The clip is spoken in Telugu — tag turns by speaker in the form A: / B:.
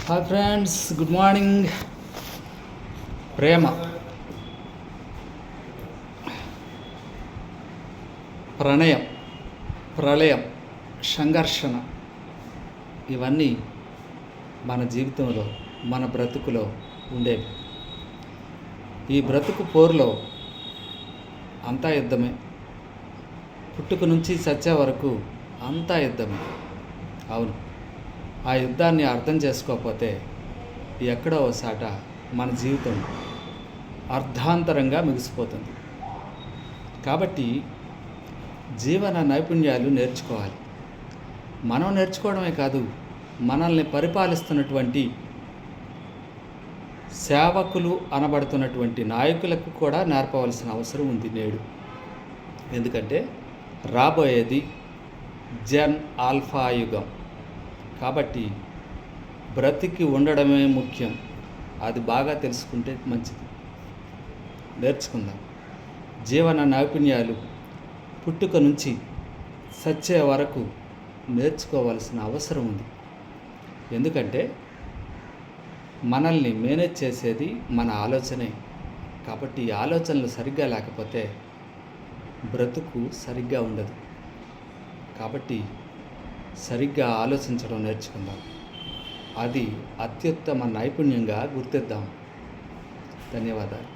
A: Hi friends, good morning. ప్రేమ, ప్రణయం, ప్రళయం, సంఘర్షణ ఇవన్నీ మన జీవితంలో, మన బ్రతుకులో ఉండేవి. ఈ బ్రతుకు పోరులో అంతా యుద్ధమే. పుట్టుక నుంచి చచ్చే వరకు అంతా యుద్ధమే. అవును, ఆ యుద్ధాన్ని అర్థం చేసుకోకపోతే ఎక్కడో ఒకసాట మన జీవితం అర్ధాంతరంగా ముగిసిపోతుంది. కాబట్టి జీవన నైపుణ్యాలు నేర్చుకోవాలి. మనం నేర్చుకోవడమే కాదు, మనల్ని పరిపాలిస్తున్నటువంటి సేవకులు అనబడుతున్నటువంటి నాయకులకు కూడా నేర్పవలసిన అవసరం ఉంది నేడు. ఎందుకంటే రాబోయేది జెన్ ఆల్ఫా యుగం. కాబట్టి బ్రతికి ఉండడమే ముఖ్యం. అది బాగా తెలుసుకుంటే మంచిది. నేర్చుకుందాం. జీవన నైపుణ్యాలు పుట్టుక నుంచి సచ్చే వరకు నేర్చుకోవాల్సిన అవసరం ఉంది. ఎందుకంటే మనల్ని మేనేజ్ చేసేది మన ఆలోచనే. కాబట్టి ఈ ఆలోచనలు సరిగ్గా లేకపోతే బ్రతుకు సరిగ్గా ఉండదు. కాబట్టి సరిగ్గా ఆలోచించడం నేర్చుకుందాం. అది అత్యుత్తమ నైపుణ్యంగా గుర్తిద్దాం. ధన్యవాదాలు.